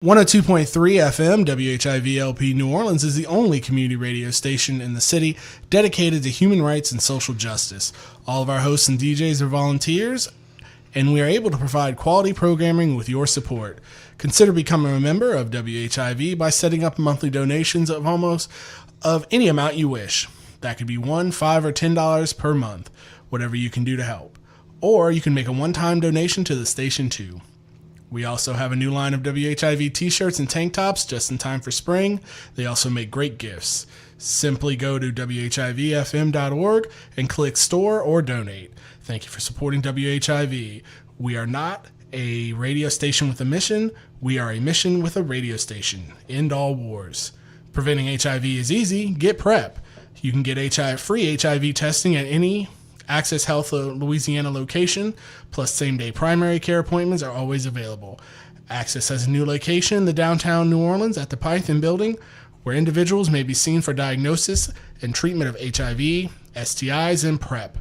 102.3 FM WHIV-LP New Orleans is the only community radio station in the city dedicated to human rights and social justice. All of our hosts and DJs are volunteers, and we are able to provide quality programming with your support. Consider becoming a member of WHIV by setting up monthly donations of any amount you wish. That could be $1, $5, or $10 per month, whatever you can do to help. Or you can make a one-time donation to the station too. We also have a new line of WHIV t-shirts and tank tops just in time for spring. They also make great gifts. Simply go to WHIVFM.org and click store or donate. Thank you for supporting WHIV. We are not a radio station with a mission. We are a mission with a radio station. End all wars. Preventing HIV is easy. Get PrEP. You can get free HIV testing at any Access Health Louisiana location, plus same-day primary care appointments are always available. Access has a new location in the downtown New Orleans at the Python Building, where individuals may be seen for diagnosis and treatment of HIV, STIs, and PrEP.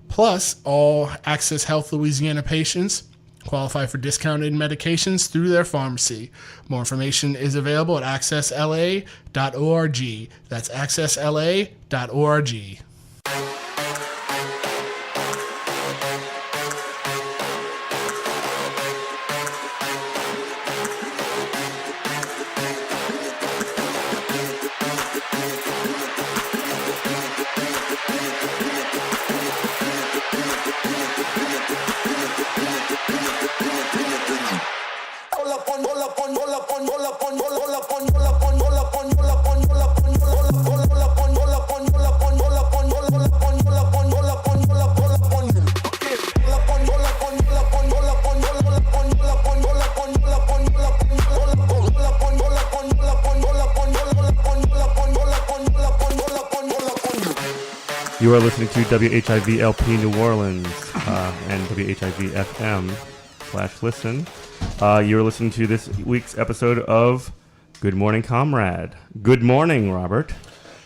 Plus, all Access Health Louisiana patients qualify for discounted medications through their pharmacy. More information is available at accessla.org. That's accessla.org. You are listening to WHIV LP New Orleans and WHIV FM/listen. You are listening to this week's episode of Good Morning Comrade. Good morning, Robert.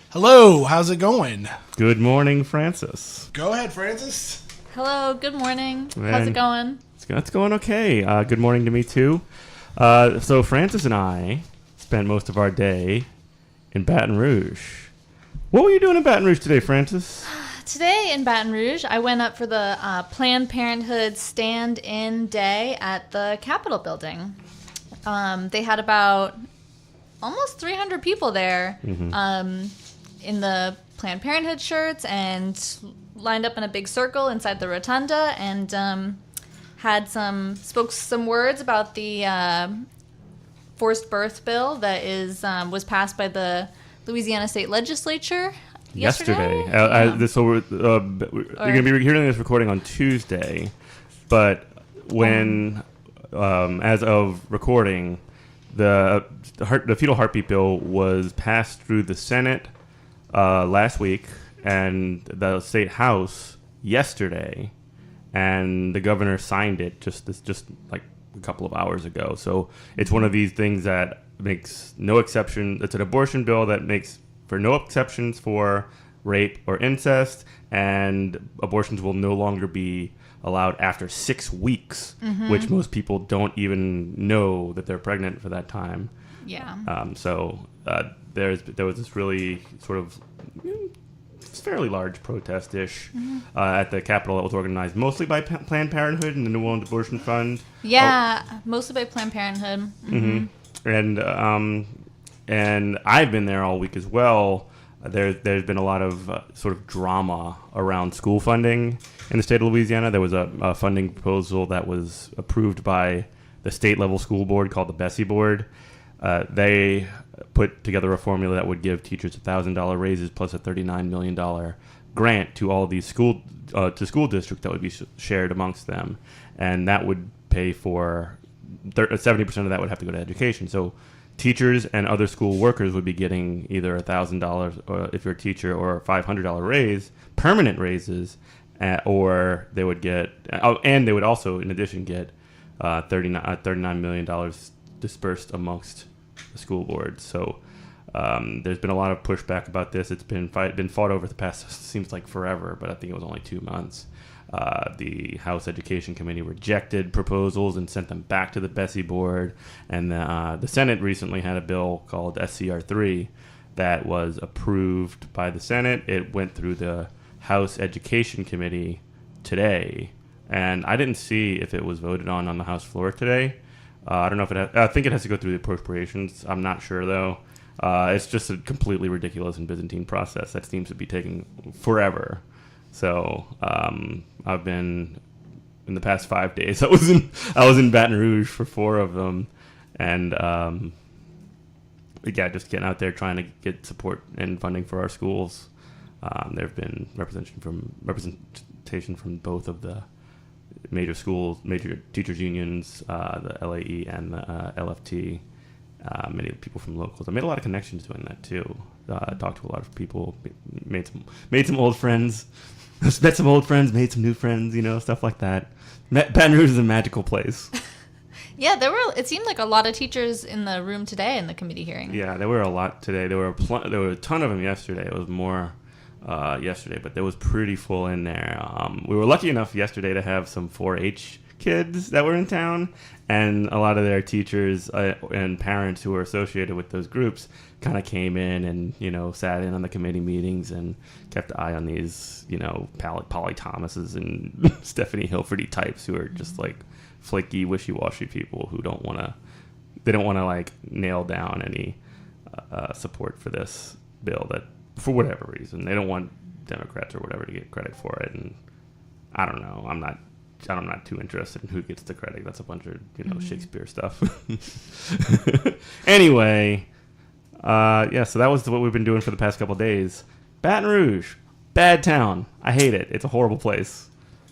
Hello, how's it going? Good morning, Francis. Go ahead, Francis. Hello, good morning. How's it going? It's going okay. Good morning to me, too. So Francis and I spent most of our day in Baton Rouge. What were you doing in Baton Rouge today, Francis? Today in Baton Rouge, I went up for the Planned Parenthood stand-in day at the Capitol building. They had about almost 300 people there in the Planned Parenthood shirts and lined up in a big circle inside the rotunda and spoke some words about the forced birth bill that was passed by the Louisiana State Legislature yesterday. So you're going to be hearing this recording on Tuesday, but when, as of recording, the fetal heartbeat bill was passed through the Senate last week and the State House yesterday, and the governor signed it just like a couple of hours ago. So it's one of these things that makes no exception. It's an abortion bill that makes for no exceptions for rape or incest, and abortions will no longer be allowed after 6 weeks, which most people don't even know that they're pregnant for that time. Yeah. There was this really sort of fairly large protest-ish at the Capitol that was organized mostly by Planned Parenthood and the New Orleans Abortion Fund. Yeah, mostly by Planned Parenthood. And I've been there all week as well. There's been a lot of sort of drama around school funding in the state of Louisiana. There was a funding proposal that was approved by the state-level school board called the Bessie Board. They put together a formula that would give teachers $1,000 raises plus a $39 million grant to all of these school districts that would be shared amongst them. And that would pay for 70% of that would have to go to education. So teachers and other school workers would be getting either $1,000 if you're a teacher or a $500 raise, permanent raises, or they would get, and they would also, in addition, get $39 million dispersed amongst the school board. So there's been a lot of pushback about this. It's been fought over the past, seems like forever, but I think it was only 2 months. The House Education Committee rejected proposals and sent them back to the Bessie board. And the Senate recently had a bill called SCR 3 that was approved by the Senate. It went through the House Education Committee today, and I didn't see if it was voted on the House floor today. I don't know if I think it has to go through the appropriations. I'm not sure, though. It's just a completely ridiculous and Byzantine process that seems to be taking forever. So I've been, in the past 5 days, I was in Baton Rouge for 4 of them, and just getting out there trying to get support and funding for our schools. There have been representation from both of the major schools, major teachers unions, the LAE and the LFT. Many people from locals. I made a lot of connections doing that too. Talked to a lot of people, made some old friends, met some old friends, made some new friends. Stuff like that. Baton Rouge is a magical place. Yeah, it seemed like a lot of teachers in the room today in the committee hearing. Yeah, there were a lot today. There were a ton of them yesterday. It was more yesterday, but there was pretty full in there. We were lucky enough yesterday to have some 4-H kids that were in town, and a lot of their teachers and parents who were associated with those groups kind of came in and sat in on the committee meetings and kept an eye on these Polly Thomases and Stephanie Hilferty types who are just like flaky, wishy-washy people who don't want to like nail down any support for this bill, that for whatever reason they don't want Democrats or whatever to get credit for it. And I don't know, I'm not too interested in who gets the credit. That's a bunch of Shakespeare stuff. Anyway, so that was what we've been doing for the past couple of days. Baton Rouge, bad town. I hate it. It's a horrible place.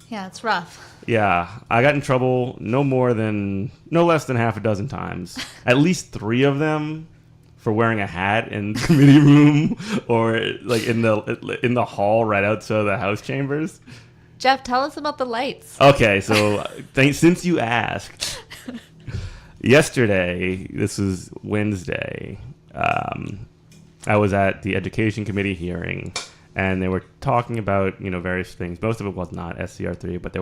Yeah, it's rough. Yeah, I got in trouble no less than half a dozen times. At least 3 of them for wearing a hat in the committee room or like in the hall right outside the House chambers. Jeff, tell us about the lights. Okay, so since you asked, yesterday, this was Wednesday, I was at the Education Committee hearing. And they were talking about, various things. Most of it was not SCR3, but there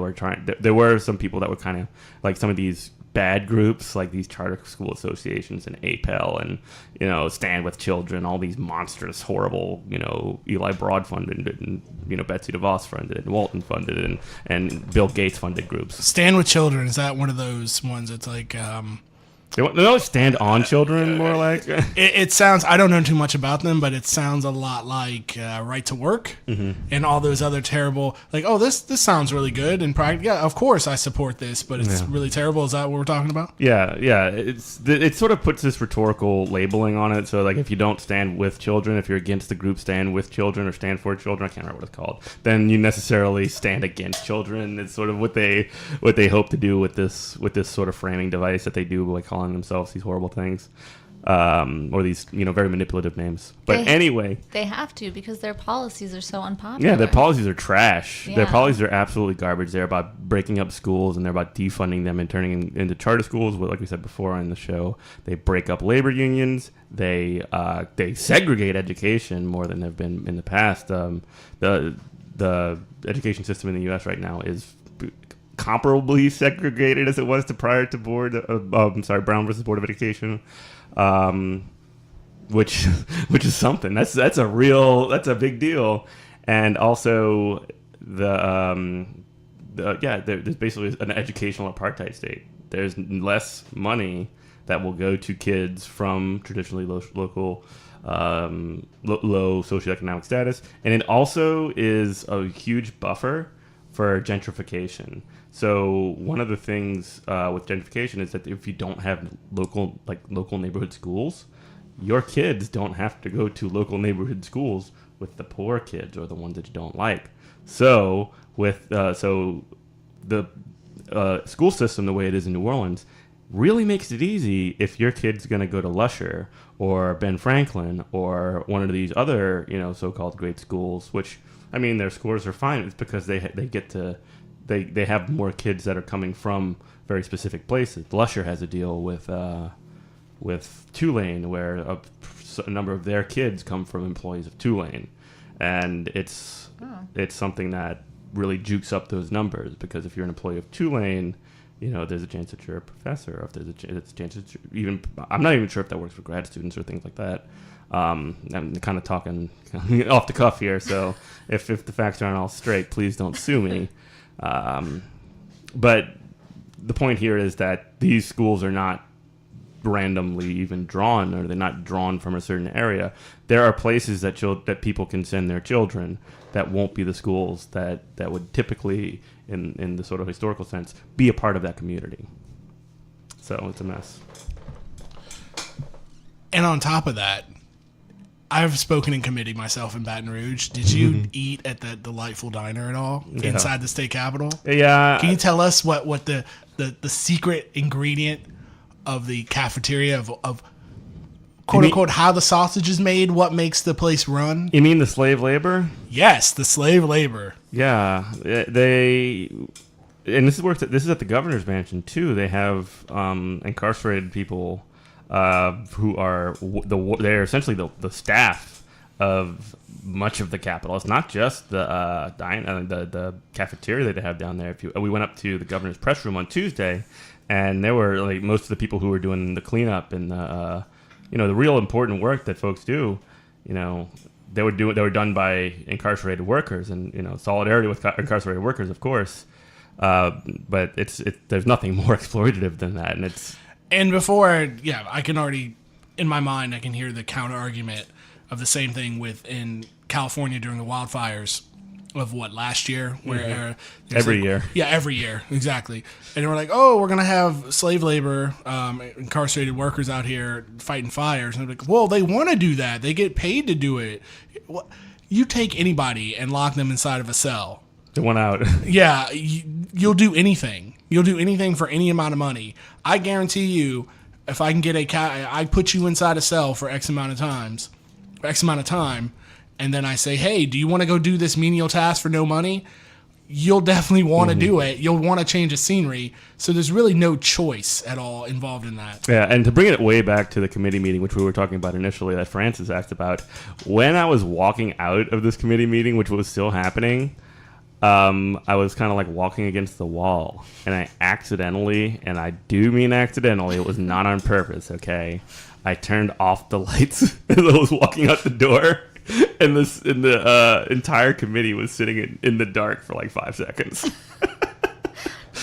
were some people that were kind of like some of these bad groups, like these charter school associations and APEL and, Stand With Children, all these monstrous, horrible, Eli Broad funded it, and, Betsy DeVos funded it, and Walton funded it, and Bill Gates funded groups. Stand With Children, is that one of those ones that's like... They don't stand on children, more like. It sounds, I don't know too much about them, but it sounds a lot like Right to Work and all those other terrible, like, oh, this sounds really good. And yeah, of course I support this, but it's really terrible. Is that what we're talking about? Yeah. It sort of puts this rhetorical labeling on it. So, like, if you don't stand with children, if you're against the group Stand With Children or Stand For Children, I can't remember what it's called, then you necessarily stand against children. It's sort of what they hope to do with this sort of framing device that they do by calling themselves these horrible things, or these very manipulative names. But anyway, they have to, because their policies are so unpopular. Yeah, their policies are trash. Yeah. Their policies are absolutely garbage. They're about breaking up schools, and they're about defunding them and turning them into charter schools. Like we said before on the show, they break up labor unions. They segregate education more than they've been in the past. The education system in the U.S. right now is comparably segregated as it was prior to Brown versus Board of Education, which is something. That's a big deal. And also there's basically an educational apartheid state. There's less money that will go to kids from traditionally local low socioeconomic status, and it also is a huge buffer for gentrification. So one of the things with gentrification is that if you don't have local neighborhood schools, your kids don't have to go to local neighborhood schools with the poor kids or the ones that you don't like. So the school system, the way it is in New Orleans, really makes it easy if your kid's going to go to Lusher or Ben Franklin or one of these other so-called great schools, which, I mean, their scores are fine. It's because they have more kids that are coming from very specific places. Lusher has a deal with Tulane, where a number of their kids come from employees of Tulane, and it's something that really jukes up those numbers, because if you're an employee of Tulane, there's a chance that you're a professor, or if there's a chance that you're I'm not even sure if that works for grad students or things like that. I'm kind of talking off the cuff here, so if the facts aren't all straight, please don't sue me. But the point here is that these schools are not randomly even drawn, or they're not drawn from a certain area. There are places that people can send their children that won't be the schools that would typically, in the sort of historical sense, be a part of that community. So it's a mess. And on top of that, I've spoken in committee myself in Baton Rouge. Did you eat at that delightful diner at all inside the state capitol? Yeah. Can you tell us what the secret ingredient of the cafeteria of quote unquote how the sausage is made? What makes the place run? You mean the slave labor? Yes, the slave labor. Yeah, and this is at the governor's mansion too. They have incarcerated people who are they're essentially the staff of much of the Capitol. It's not just the cafeteria that they have down there. We went up to the governor's press room on Tuesday, and there were like most of the people who were doing the cleanup and the real important work that folks do. They were done by incarcerated workers, and solidarity with incarcerated workers, of course. But there's nothing more exploitative than that, and it's. And before, I can already, in my mind, I can hear the counter argument of the same thing in California during the wildfires of last year, where every year. Yeah, every year, exactly. And we're like, oh, we're gonna have slave labor, incarcerated workers out here fighting fires, and they're like, well, they want to do that. They get paid to do it. You take anybody and lock them inside of a cell. They want out. Yeah, you'll do anything. You'll do anything for any amount of money. I guarantee you, if I can get I put you inside a cell for X amount of time, and then I say, hey, do you want to go do this menial task for no money? You'll definitely want to do it. You'll want to change the scenery. So there's really no choice at all involved in that. Yeah, and to bring it way back to the committee meeting, which we were talking about initially, that Francis asked about, when I was walking out of this committee meeting, which was still happening, I was kind of like walking against the wall, and I accidentally, and I do mean accidentally, it was not on purpose, okay? I turned off the lights as I was walking out the door, and the entire committee was sitting in the dark for like 5 seconds.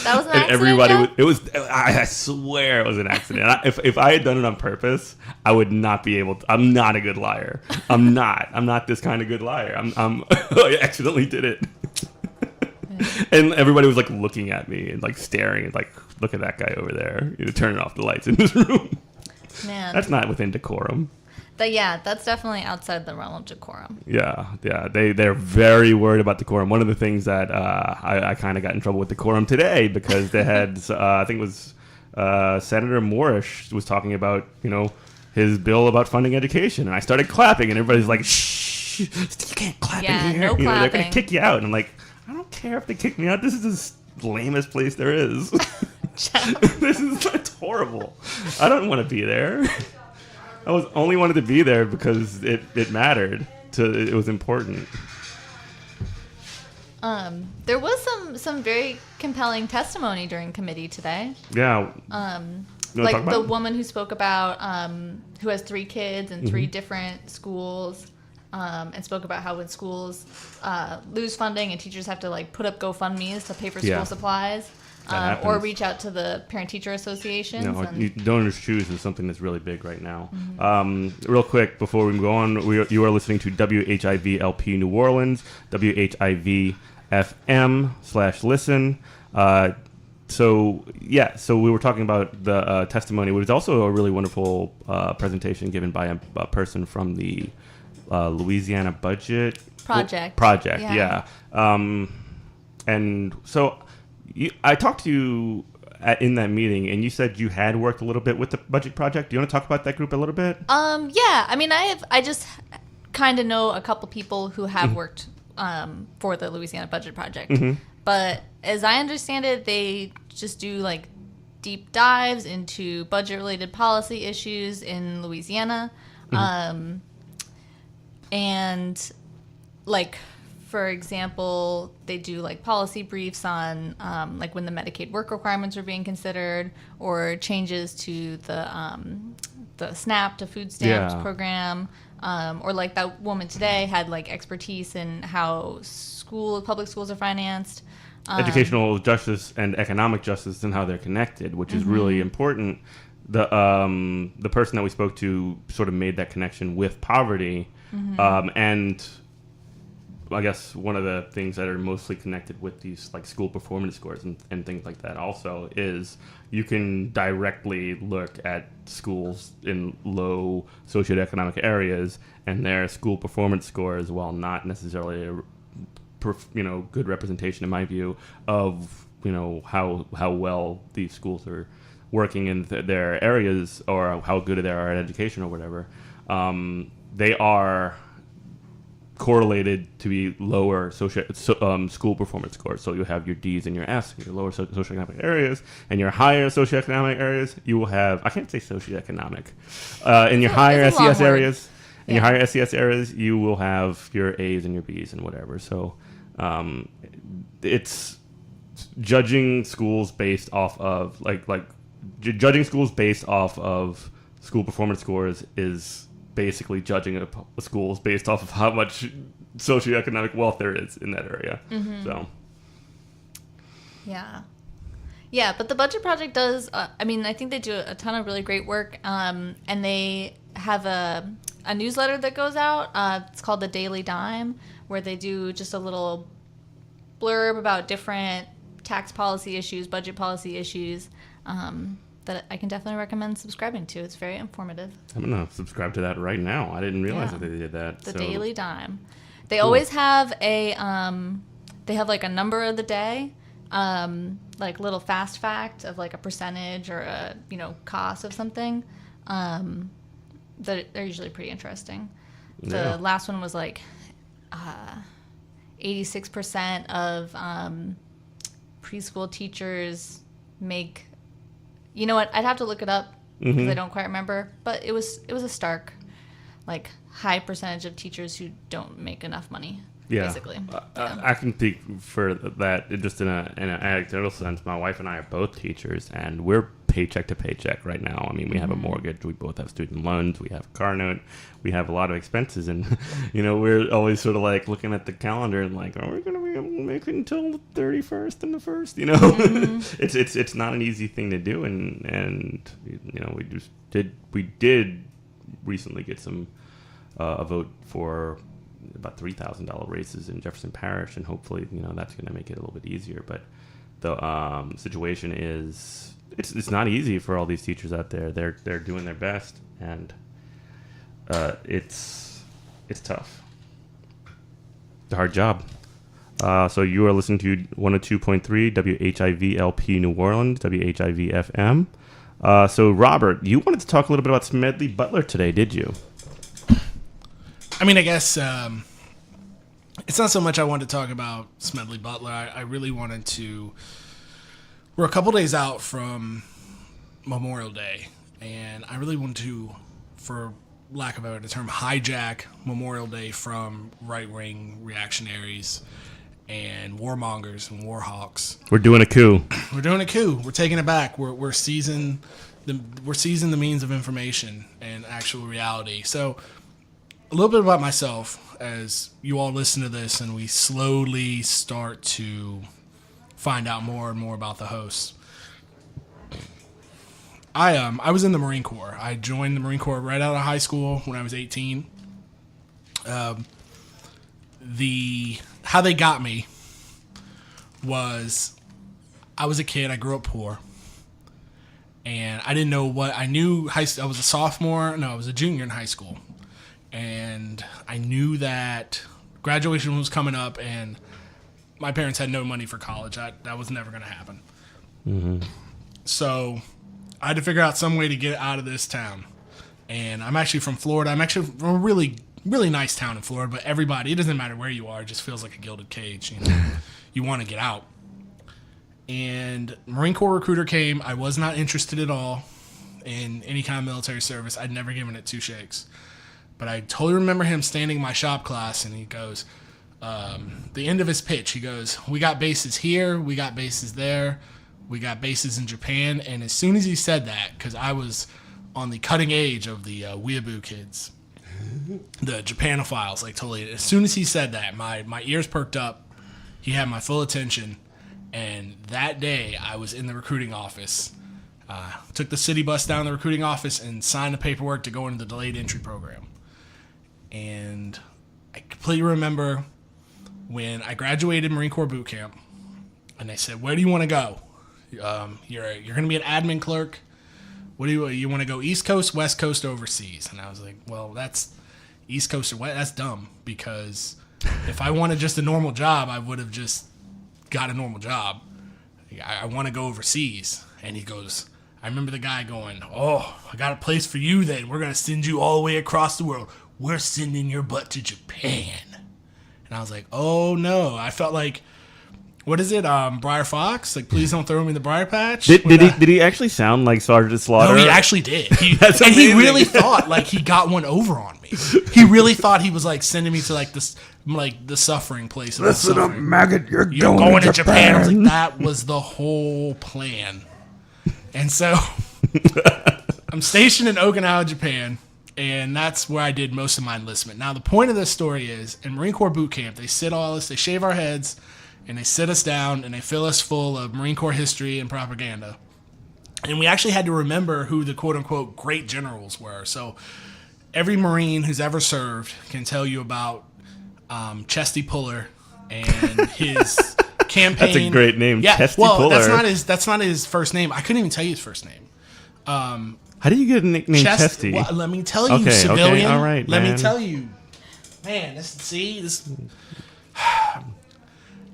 That was an and accident. I swear it was an accident. If I had done it on purpose, I would not be able to. I'm not a good liar. I'm not this kind of good liar. I accidentally did it. And everybody was like looking at me and like staring and like, look at that guy over there, turning off the lights in his room. Man, that's not within decorum. That's definitely outside the realm of decorum. Yeah, they're very worried about decorum. One of the things that I kind of got in trouble with decorum today, because they had I think it was Senator Moorish was talking about his bill about funding education, and I started clapping, and everybody's like, shh, you can't clap in here. No clapping. They're gonna kick you out, and I'm like, I don't care if they kick me out. This is the lamest place there is. It's horrible. I don't want to be there. I only wanted to be there because it mattered. It was important. There was some very compelling testimony during committee today. Yeah. Like the woman who spoke about who has 3 kids in 3 different schools. And spoke about how when schools lose funding and teachers have to like put up GoFundMes to pay for school supplies, or reach out to the parent-teacher associations. Donors Choose is something that's really big right now. Real quick before we go on, you are listening to WHIV LP New Orleans, WHIV FM/listen. So we were talking about the testimony, which is also a really wonderful presentation given by a person from the Louisiana Budget Project. Yeah. And so I talked to you in that meeting, and you said you had worked a little bit with the Budget Project. Do you want to talk about that group a little bit? Yeah. I mean, I just kind of know a couple people who have worked for the Louisiana Budget Project. But as I understand it, they just do like deep dives into budget-related policy issues in Louisiana. And like For example, they do like policy briefs on like when the Medicaid work requirements are being considered, or changes to the SNAP to food stamps program, or like that woman today had like expertise in how public schools are financed. Educational justice and economic justice and how they're connected, which is really important. The person that we spoke to sort of made that connection with poverty, and I guess one of the things that are mostly connected with these like school performance scores and things like that also is you can directly look at schools in low socioeconomic areas and their school performance scores, while not necessarily a good representation in my view of how well these schools are working in their areas, or how good they are at education or whatever. They are correlated to be lower school performance scores. So you have your D's and your F's in your lower socioeconomic areas, and your higher socioeconomic areas you will have, I can't say socioeconomic, in your higher SES areas. In your higher SES areas, you will have your A's and your B's and whatever. So it's judging schools based off of judging schools based off of school performance scores is basically judging a schools based off of how much socioeconomic wealth there is in that area. So yeah, but the Budget Project does I think they do a ton of really great work, and they have a newsletter that goes out. It's called the Daily Dime, where they do just a little blurb about different tax policy issues, budget policy issues, that I can definitely recommend subscribing to. It's very informative. I'm going to subscribe to that right now. I didn't realize that they did that. The Daily Dime. They always have they have like a number of the day, like little fast fact of like a percentage or a, cost of something. That they're usually pretty interesting. The last one was like 86% of preschool teachers make. You know what? I'd have to look it up because I don't quite remember. But it was a stark, like, high percentage of teachers who don't make enough money. Yeah, basically. I can speak for that just in an anecdotal sense. My wife and I are both teachers, and we're paycheck to paycheck right now. I mean, we have a mortgage, we both have student loans, we have a car note, we have a lot of expenses, and we're always sort of like looking at the calendar and like, are we going to be able to make it until the 31st and the 1st? It's not an easy thing to do, and we did recently get a vote for about $3,000 raises in Jefferson Parish, and hopefully that's going to make it a little bit easier. But the situation is it's not easy for all these teachers out there. They're doing their best, and it's tough. It's a hard job. So you are listening to 102.3 WHIV-LP New Orleans, WHIV-FM. So Robert, you wanted to talk a little bit about Smedley Butler today, did you? I mean, I guess it's not so much I wanted to talk about Smedley Butler. I really wanted to. We're a couple days out from Memorial Day, and I really want to, for lack of a better term, hijack Memorial Day from right-wing reactionaries and warmongers and warhawks. We're doing a coup. We're doing a coup. We're taking it back. We're seizing the means of information and actual reality. So, a little bit about myself as you all listen to this and we slowly start to find out more and more about the hosts. I was in the Marine Corps. I joined the Marine Corps right out of high school when I was 18. How they got me was I was a kid. I grew up poor. And I didn't know what I knew. I was a sophomore. No, I was a junior in high school. And I knew that graduation was coming up, and my parents had no money for college. That was never going to happen. Mm-hmm. So I had to figure out some way to get out of this town. And I'm actually from Florida. I'm actually from a really, really nice town in Florida, but everybody, it doesn't matter where you are, it just feels like a gilded cage. You want to get out. And Marine Corps recruiter came. I was not interested at all in any kind of military service. I'd never given it two shakes. But I totally remember him standing in my shop class, and he goes, the end of his pitch, he goes, "We got bases here, we got bases there, we got bases in Japan." And as soon as he said that, because I was on the cutting age of the weeaboo kids, the Japanophiles, like totally. As soon as he said that, my ears perked up. He had my full attention, and that day I was in the recruiting office. Took the city bus down to the recruiting office and signed the paperwork to go into the delayed entry program. And I completely remember when I graduated Marine Corps boot camp, and they said, "Where do you want to go? You're going to be an admin clerk. What do you want to go? East Coast, West Coast, overseas?" And I was like, "Well, that's East Coast or West. That's dumb, because if I wanted just a normal job, I would have just got a normal job. I want to go overseas." And he goes, I remember the guy going, "Oh, I got a place for you then. We're going to send you all the way across the world. We're sending your butt to Japan." And I was like, "Oh, no." I felt like, what is it, Briar Fox? Like, "Please don't throw me in the briar patch." Did he actually sound like Sergeant Slaughter? No, he actually did. That's and amazing. he really thought like he got one over on me. He really thought he was like sending me to like this, like the suffering place. Listen up, maggot. You're going to Japan. I was like, that was the whole plan. And so I'm stationed in Okinawa, Japan, and that's where I did most of my enlistment. Now, the point of this story is, in Marine Corps boot camp, they shave our heads, and they sit us down, and they fill us full of Marine Corps history and propaganda. And we actually had to remember who the quote-unquote great generals were. So every Marine who's ever served can tell you about Chesty Puller and his campaign. That's a great name, yeah, Chesty well, Puller. that's not his first name. I couldn't even tell you his first name. How do you get a nickname Chesty? Well, let me tell you, Okay, civilian. all right, let man. me tell you, man.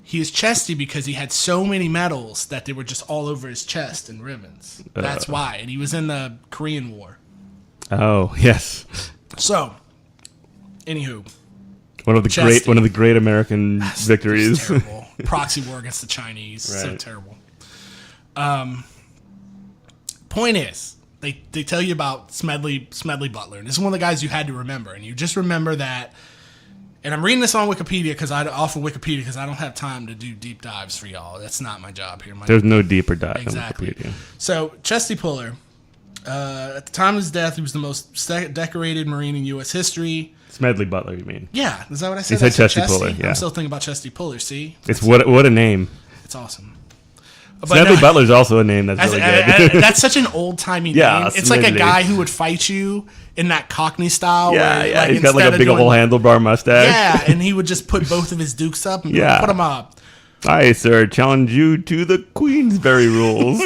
He is chesty because he had so many medals that they were just all over his chest and ribbons. That's why. And he was in the Korean War. Oh, yes. So, anywho, One of the great American victories. it's terrible. Proxy war against the Chinese. So Right. terrible. Point is, they tell you about Smedley Butler, and this is one of the guys you had to remember, and you just remember that. And I'm reading this on Wikipedia off of Wikipedia because I don't have time to do deep dives for y'all. That's not my job here. There's no deeper dive Exactly. on Wikipedia. So Chesty Puller, at the time of his death, he was the most decorated Marine in U.S. history. Smedley Butler, you mean? Yeah, is that what I said? You said I Chesty Puller, yeah. I'm still thinking about Chesty Puller. See, It's what a name. it's awesome. Smedley Butler's also a name that's really good. That's such an old timey Yeah, name. It's like a Smedley. guy who would fight you in that Cockney style. Yeah, where, yeah. He's got like instead a of big doing- old handlebar mustache. Yeah, and he would just put both of his dukes up and Yeah. put them up. I, sir, challenge you to the Queensberry rules.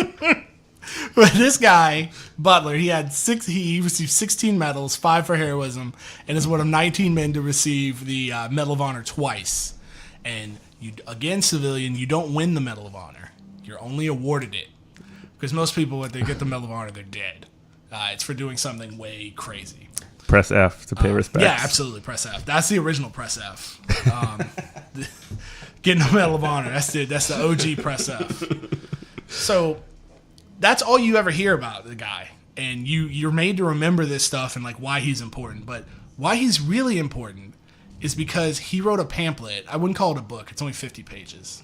But this guy, Butler, he received 16 medals, 5 for heroism, and is one of 19 men to receive the Medal of Honor twice. And you, again, civilian, you don't win the Medal of Honor. You're only awarded it. Because most people, when they get the Medal of Honor, they're dead. It's for doing something way crazy. Press F to pay respects. Yeah, absolutely. Press F. That's the original Press F. Getting the Medal of Honor. That's the OG Press F. So that's all you ever hear about the guy, and you're made to remember this stuff and like why he's important. But why he's really important is because he wrote a pamphlet. I wouldn't call it a book. It's only 50 pages.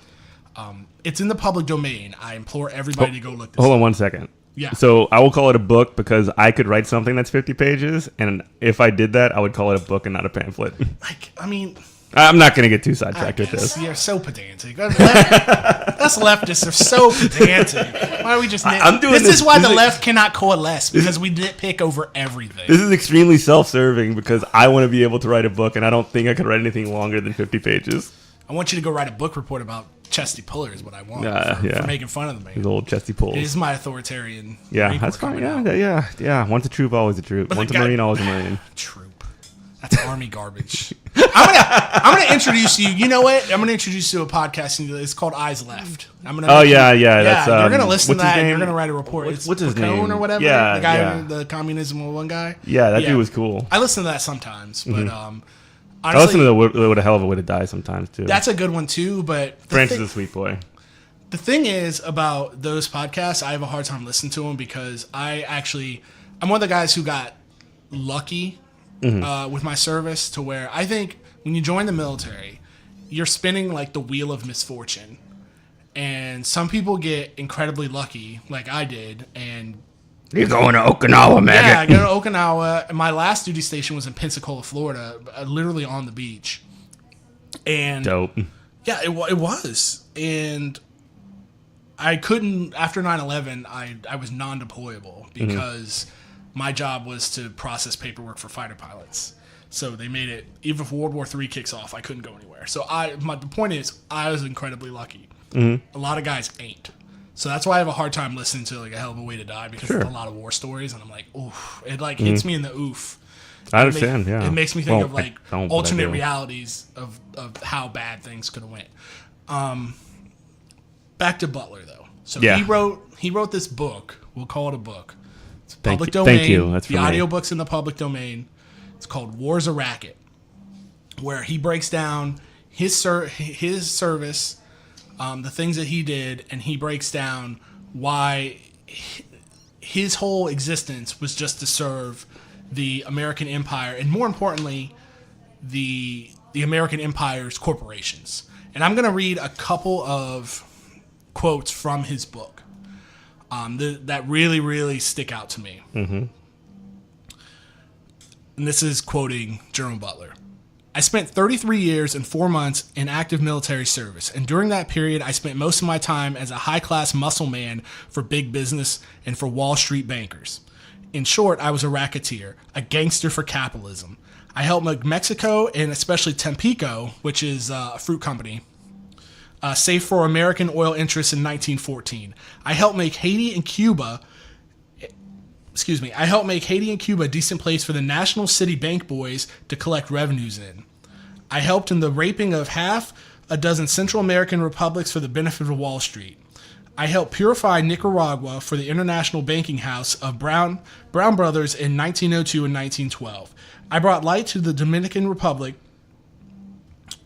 It's in the public domain. I implore everybody to go look this Hold up. on one second. Yeah. So I will call it a book because I could write something that's 50 pages, and if I did that, I would call it a book and not a pamphlet. Like, I mean, I'm not going to get too I sidetracked with guess this. you're so pedantic. Us leftists are so pedantic. Why are we just? I'm doing this this- is why this the is- left cannot coalesce because we nitpick over everything. This is extremely self-serving because I want to be able to write a book, and I don't think I could write anything longer than 50 pages. I want you to go write a book report about Chesty Puller is what I want Yeah. for making fun of the His man. old chesty pulls. It is my authoritarian. Yeah, Marine that's Corps fine. coming Yeah, out. yeah. Once a troop, always a troop. But Once a the guy- Marine, always a Marine. Troop. That's army garbage. I'm gonna introduce you. You know what? I'm gonna introduce you to a podcast. It's called Eyes Left. I'm gonna. Oh, yeah. That's, you're gonna listen what's to his that. And name? you're gonna write a report. What's his Picone name? or whatever. Yeah, the guy, yeah. the communism one guy. Yeah, that dude was cool. I listen to that sometimes, but honestly, I listen to the What a Hell of a Way to Die sometimes, too. that's a good one too. But Francis is a sweet boy. the thing is about those podcasts, I have a hard time listening to them because I'm one of the guys who got lucky with my service to where I think when you join the military, you're spinning like the wheel of misfortune. And some people get incredibly lucky, like I did, and You're going to Okinawa, man. yeah, I go to Okinawa. My last duty station was in Pensacola, Florida, literally on the beach. And Dope. yeah, it was. And I couldn't, after 9/11, I was non-deployable because my job was to process paperwork for fighter pilots. So they made it, even if World War III kicks off, I couldn't go anywhere. So the point is, I was incredibly lucky. A lot of guys ain't. So that's why I have a hard time listening to like A Hell of a Way to Die, because there's a lot of war stories, and I'm like, oof. It like hits me in the oof. I understand, yeah. It makes me think of I like don't, but I alternate do. realities of how bad things could have went. Back to Butler though. So Yeah. he wrote this book. We'll call it a book. It's Thank public you. domain. Thank you. That's the for me. audiobook's in the public domain. It's called War's a Racket, where he breaks down his service, the things that he did, and he breaks down why his whole existence was just to serve the American empire, and more importantly, the American empire's corporations. And I'm going to read a couple of quotes from his book that really, really stick out to me. And this is quoting General Butler. I spent 33 years and 4 months in active military service, and during that period, I spent most of my time as a high-class muscle man for big business and for Wall Street bankers. In short, I was a racketeer, a gangster for capitalism. I helped make Mexico, and especially Tampico, which is a fruit company, safe for American oil interests in 1914. I helped make Haiti and Cuba a decent place for the National City Bank boys to collect revenues in. I helped in the raping of half a dozen Central American republics for the benefit of Wall Street. I helped purify Nicaragua for the International Banking House of Brown Brothers in 1902 and 1912. I brought light to the Dominican Republic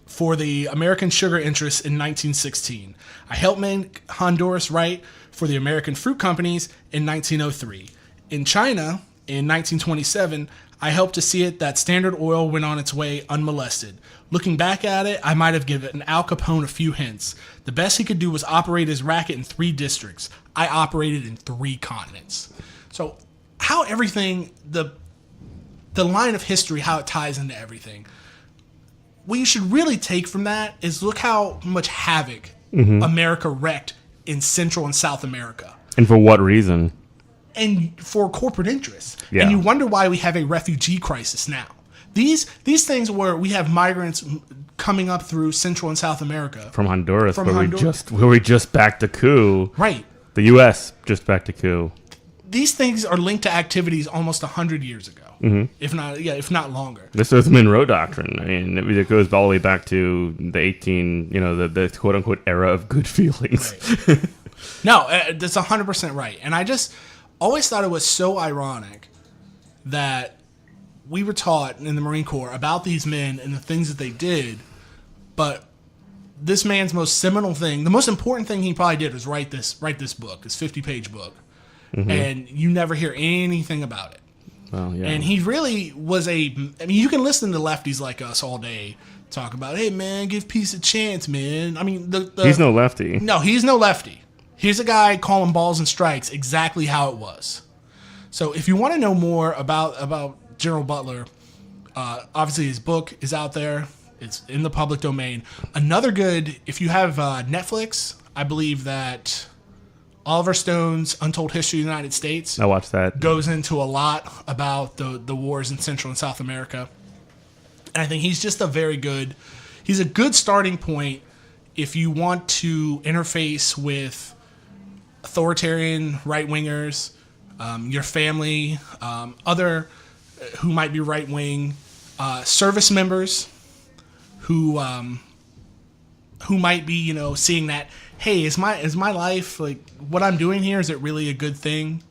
for the American sugar interests in 1916. I helped make Honduras right for the American fruit companies in 1903. In China, in 1927, I helped to see it that Standard Oil went on its way unmolested. Looking back at it, I might have given Al Capone a few hints. The best he could do was operate his racket in 3 districts. I operated in 3 continents. So how everything, the line of history, how it ties into everything. What you should really take from that is look how much havoc America wrecked in Central and South America. And for what reason? And for corporate interests. Yeah. And you wonder why we have a refugee crisis now. These things where we have migrants coming up through Central and South America. From Honduras, From where Honduras. we just backed a coup. Right. The U.S. just backed a coup. These things are linked to activities almost 100 years ago. If not longer. This was the Monroe Doctrine. I mean, it goes all the way back to the the quote unquote era of good feelings. Right. No, that's 100% right. And I just always thought it was so ironic that we were taught in the Marine Corps about these men and the things that they did, but this man's most seminal thing, the most important thing he probably did was write this book, this 50-page book, and you never hear anything about it. Well, yeah. And he really was you can listen to lefties like us all day talk about, hey, man, give peace a chance, man. I mean, he's no lefty. No, he's no lefty. Here's a guy calling balls and strikes exactly how it was. So if you want to know more about General Butler, obviously his book is out there. It's in the public domain. Another good, if you have Netflix, I believe that Oliver Stone's Untold History of the United States I watched that. goes into a lot about the wars in Central and South America. And I think he's a good starting point if you want to interface with authoritarian right-wingers, your family, other who might be right-wing, service members who might be, seeing that, hey, is my life, like, what I'm doing here, is it really a good thing?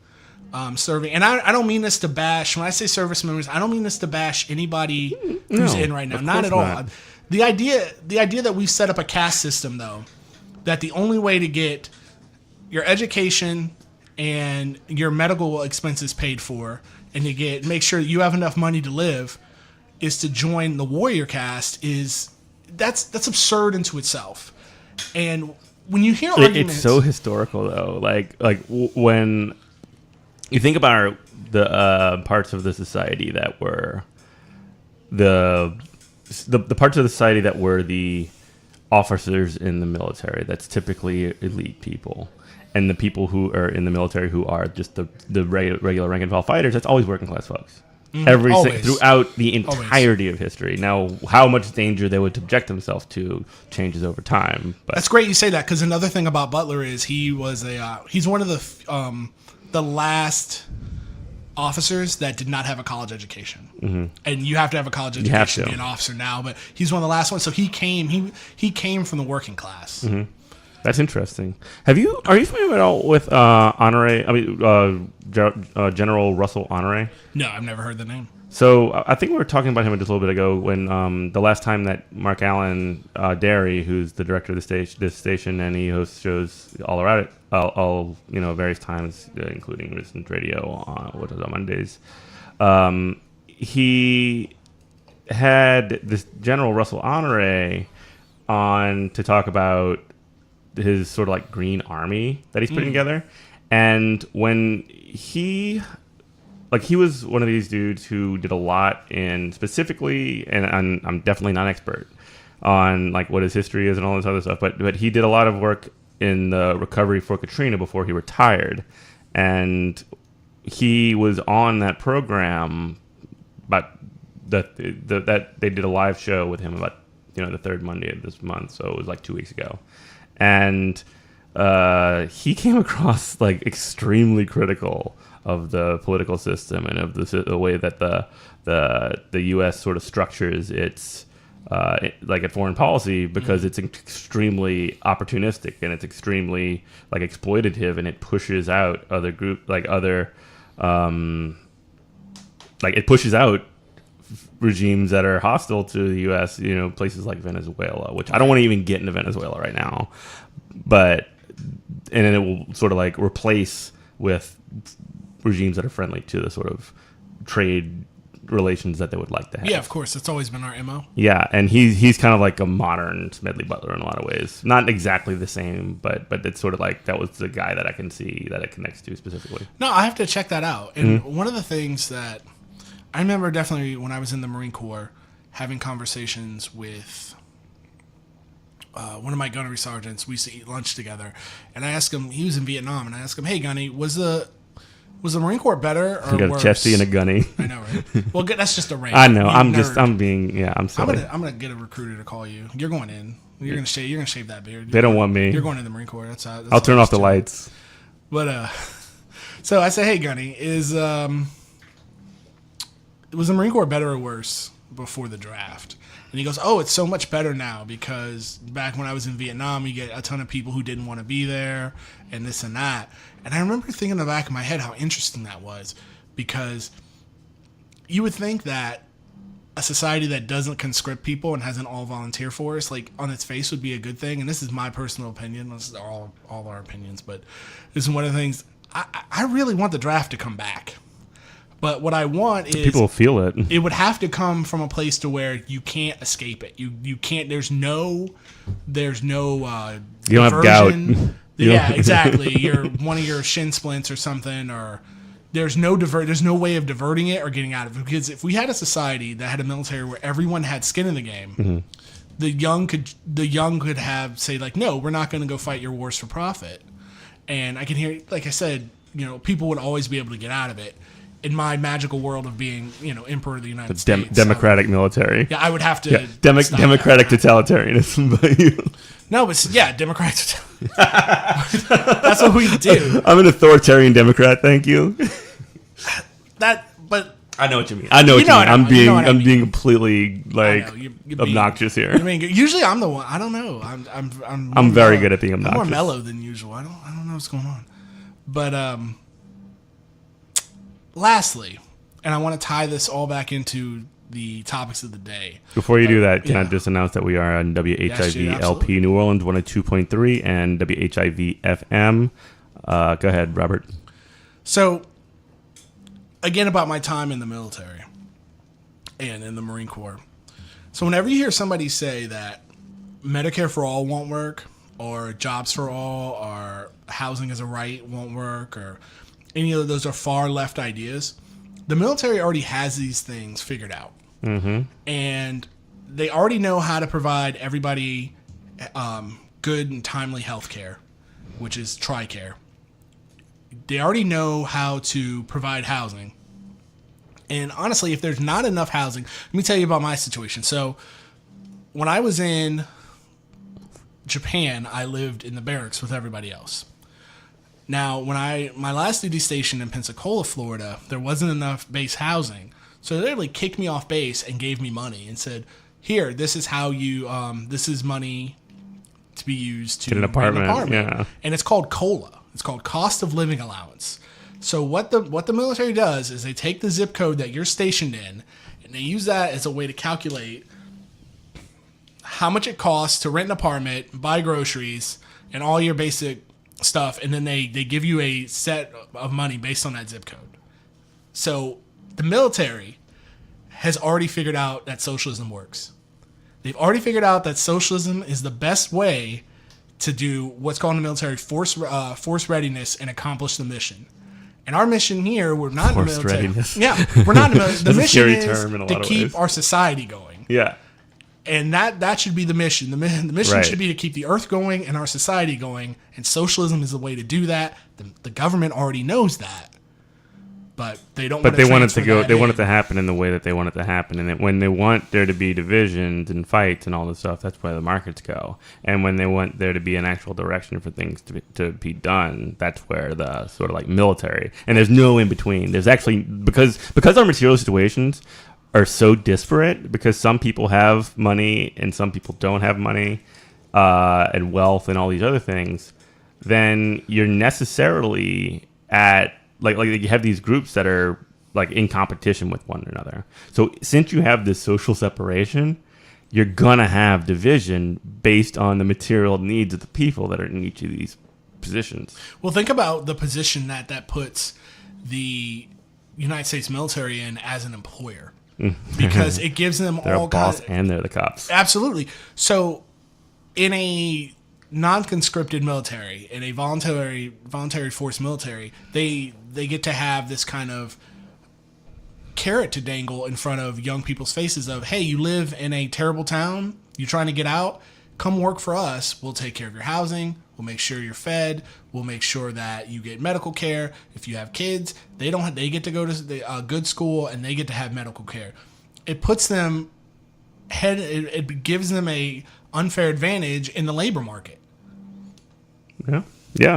Serving. And I don't mean this to bash, when I say service members, I don't mean this to bash anybody who's in right now. of Not course at all. not. The idea that we've set up a caste system, though, that the only way to get your education and your medical expenses paid for, and to make sure that you have enough money to live, is to join the warrior caste is that's absurd into itself. And when you hear arguments, it's so historical though. When you think about the parts of the society that were the parts of the society that were the officers in the military, that's typically elite people, and the people who are in the military who are just the regular rank and file fighters, that's always working class folks. Throughout the entirety of history. Now, how much danger they would subject themselves to changes over time. But that's great you say that, because another thing about Butler is he's one of the last officers that did not have a college education. Mm-hmm. And you have to have a college education to be an officer now, but he's one of the last ones. So he came from the working class. Mm-hmm. That's interesting. Are you familiar at all with General Russell Honore? No, I've never heard the name. So I think we were talking about him just a little bit ago when the last time that Mark Allen Derry, who's the director of this station, and he hosts shows all around it, various times, including Resistance Radio on Mondays. He had this General Russell Honore on to talk about his sort of like Green Army that he's putting together. And when he was one of these dudes who did a lot in specifically, and I'm definitely not an expert on like what his history is and all this other stuff, but he did a lot of work in the recovery for Katrina before he retired. And he was on that program, but that they did a live show with him about, the third Monday of this month. So it was like 2 weeks ago. And he came across like extremely critical of the political system and of the way that the U.S. sort of structures its at foreign policy, because it's extremely opportunistic and it's extremely like exploitative, and it pushes out other it pushes out regimes that are hostile to the U.S., places like Venezuela, which I don't want to even get into Venezuela right now, and then it will sort of like replace with regimes that are friendly to the sort of trade relations that they would like to have. Yeah, of course. That's always been our MO. Yeah, and he's kind of like a modern Smedley Butler in a lot of ways. Not exactly the same, but it's sort of like that was the guy that I can see that it connects to specifically. No, I have to check that out. And one of the things that I remember definitely when I was in the Marine Corps, having conversations with one of my gunnery sergeants. We used to eat lunch together, and I asked him. He was in Vietnam, and I asked him, "Hey, Gunny, was the Marine Corps better or you got worse?" A chesty and a gunny. I know, right? Well, that's just a rant. I know. I'm I'm sorry. I'm gonna get a recruiter to call you. You're going in. You're gonna shave that beard. They don't want me. You're going in the Marine Corps. I'll turn off the lights. But so I say, "Hey, Gunny, was the Marine Corps better or worse before the draft?" And he goes, "Oh, it's so much better now, because back when I was in Vietnam, you get a ton of people who didn't want to be there and this and that." And I remember thinking in the back of my head how interesting that was, because you would think that a society that doesn't conscript people and has an all-volunteer force, like on its face, would be a good thing. And this is my personal opinion. This is all our opinions, but this is one of the things. I really want the draft to come back. But what I want is people feel it. It would have to come from a place to where you can't escape it. You can't. There's no. You don't have gout. Yeah, exactly. You're one of your shin splints or something, or there's no way of diverting it or getting out of it. Because if we had a society that had a military where everyone had skin in the game, the young could have say like, no, we're not going to go fight your wars for profit. And I can hear, like I said, people would always be able to get out of it. In my magical world of being, Emperor of the United States. Democratic military. Yeah, I would have to. Yeah, democratic totalitarianism. No, but democratic. That's what we do. I'm an authoritarian Democrat. Thank you. But I know what you mean. I'm being completely obnoxious here. I mean, usually I'm the one. I don't know. I'm very good at being obnoxious. I'm more mellow than usual. I don't know what's going on. But lastly, and I want to tie this all back into the topics of the day. Before you do that, can I just announce that we are on WHIV LP New Orleans 102.3 and WHIV FM. Go ahead, Robert. So, again, about my time in the military and in the Marine Corps. So whenever you hear somebody say that Medicare for all won't work, or jobs for all, or housing as a right won't work, or any of those are far left ideas. The military already has these things figured out. Mm-hmm. And they already know how to provide everybody good and timely health care, which is TRICARE. They already know how to provide housing. And honestly, if there's not enough housing, let me tell you about my situation. So when I was in Japan, I lived in the barracks with everybody else. Now, when my last duty station in Pensacola, Florida, there wasn't enough base housing. So they literally kicked me off base and gave me money and said, here, this is how you, this is money to be used to get an apartment. Yeah. And it's called COLA. It's called Cost of Living Allowance. So what the military does is they take the zip code that you're stationed in, and they use that as a way to calculate how much it costs to rent an apartment, buy groceries, and all your basic stuff, and then they give you a set of money based on that zip code. So the military has already figured out that socialism works. They've already figured out that socialism is the best way to do what's called in the military force readiness and accomplish the mission. And our mission here, we're not in the military. Readiness. Yeah, we're not in the military. The mission is to keep ways. our society going. Yeah. And that should be the mission. The mission Right. should be to keep the earth going and our society going. And socialism is the way to do that. The government already knows that. But they don't. But they want it to go. They want want it to happen in the way that they want it to happen, and that when they want there to be divisions and fights and all this stuff, that's where the markets go. And when they want there to be an actual direction for things to be done, that's where the sort of like military. And there's no in between. There's actually because our material situations are so disparate, because some people have money and some people don't have money, and wealth and all these other things. Then you're necessarily at like you have these groups that are like in competition with one another. So since you have this social separation, you're gonna have division based on the material needs of the people that are in each of these positions. Well, think about the position that puts the United States military in as an employer, because it gives them They're all a boss kinds. and they're the cops. Absolutely. So in a non-conscripted military, in a voluntary force military, they get to have this kind of carrot to dangle in front of young people's faces of, hey, you live in a terrible town, you're trying to get out, come work for us, we'll take care of your housing, we'll make sure you're fed, we'll make sure that you get medical care. If you have kids, they get to go to a good school and they get to have medical care. It puts them it gives them a unfair advantage in the labor market. Yeah.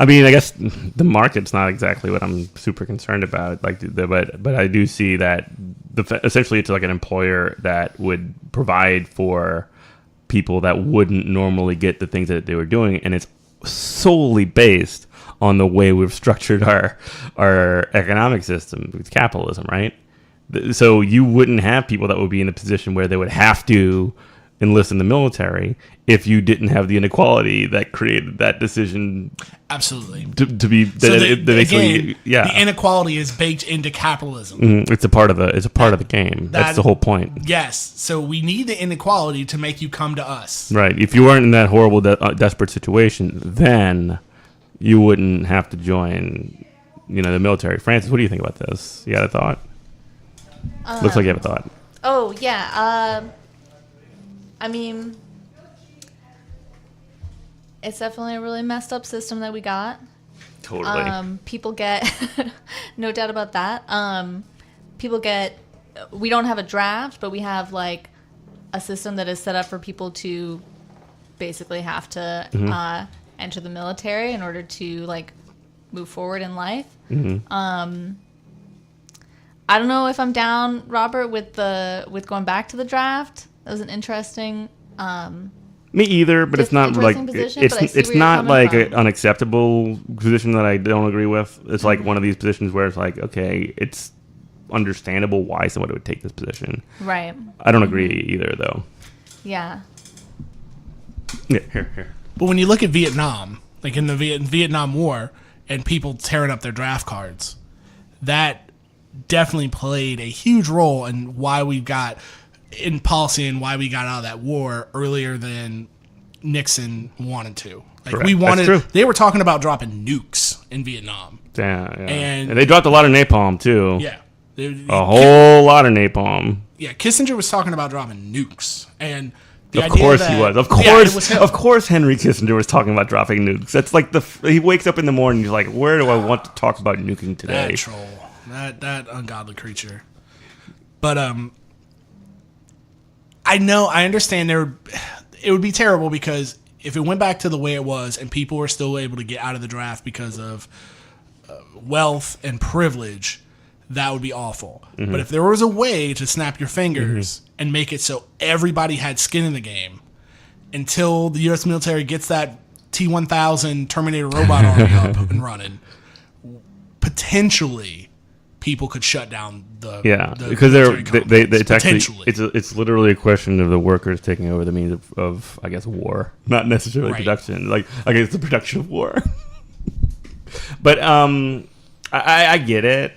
I mean, I guess the market's not exactly what I'm super concerned about. But I do see that essentially it's like an employer that would provide for people that wouldn't normally get the things that they were doing, and it's solely based on the way we've structured our economic system with capitalism, right? So you wouldn't have people that would be in a position where they would have to enlist in the military if you didn't have the inequality that created that decision. Absolutely. To be again, the inequality is baked into capitalism. It's a part of the game. That's the whole point. Yes. So we need the inequality to make you come to us. Right. If you weren't in that horrible, desperate situation, then you wouldn't have to join, the military. Francis, what do you think about this? You got a thought? Looks like you have a thought. Oh yeah. I mean, it's definitely a really messed up system that we got. Totally. People get, no doubt about that. We don't have a draft, but we have like a system that is set up for people to basically have to enter the military in order to like move forward in life. Mm-hmm. I don't know if I'm down, Robert, with going back to the draft. That was an interesting. Me either, but it's not like it's not like an unacceptable position that I don't agree with. It's like one of these positions where it's like, okay, it's understandable why somebody would take this position. Right. I don't agree either, though. Yeah. Yeah. Here. But when you look at Vietnam, like in the Vietnam War, and people tearing up their draft cards, that definitely played a huge role in why we've got in policy and why we got out of that war earlier than Nixon wanted to. Like Correct. we wanted, That's true. they were talking about dropping nukes in Vietnam. Yeah. And they dropped a lot of napalm too. Yeah. A whole lot of napalm. Yeah, Kissinger was talking about dropping nukes, and the Of idea course that, he was. Of Yeah, it course, was him. of course, Henry Kissinger was talking about dropping nukes. That's like he wakes up in the morning. He's like, "Where do I want to talk about nuking today?" That troll, that ungodly creature. But I understand it would be terrible because if it went back to the way it was and people were still able to get out of the draft because of wealth and privilege, that would be awful. Mm-hmm. But if there was a way to snap your fingers and make it so everybody had skin in the game until the U.S. military gets that T-1000 Terminator robot army up and running, potentially people could shut down the because military it's actually potentially. it's literally a question of the workers taking over the means of I guess war, not necessarily Right. production. Like I guess the production of war. But I get it,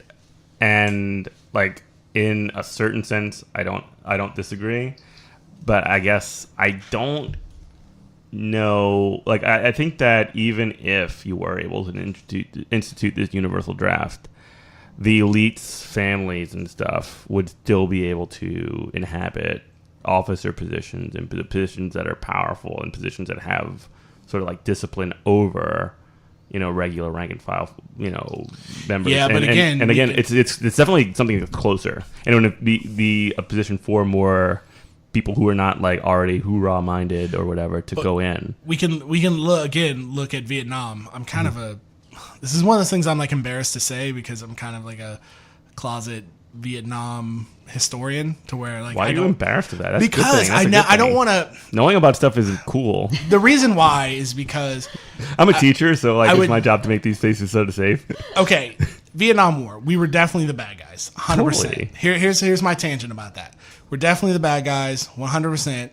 and like in a certain sense, I don't disagree, but I guess I don't know. Like I think that even if you were able to institute this universal draft, the elites, families, and stuff would still be able to inhabit officer positions and positions that are powerful and positions that have sort of like discipline over, regular rank and file, members. Yeah, but again, it's definitely something that's closer, and it would be a position for more people who are not like already hoorah minded or whatever to go in. We can look at Vietnam. I'm kind of this is one of those things I'm like embarrassed to say because I'm kind of like a closet Vietnam historian to where like Why are you embarrassed of that? That's because a good thing. That's I don't want to. Knowing about stuff is cool. The reason why is because I'm a teacher, so like it's would- my job to make these spaces so safe. okay, Vietnam War, we were definitely the bad guys, 100%. Totally. Here's my tangent about that. We're definitely the bad guys, 100%.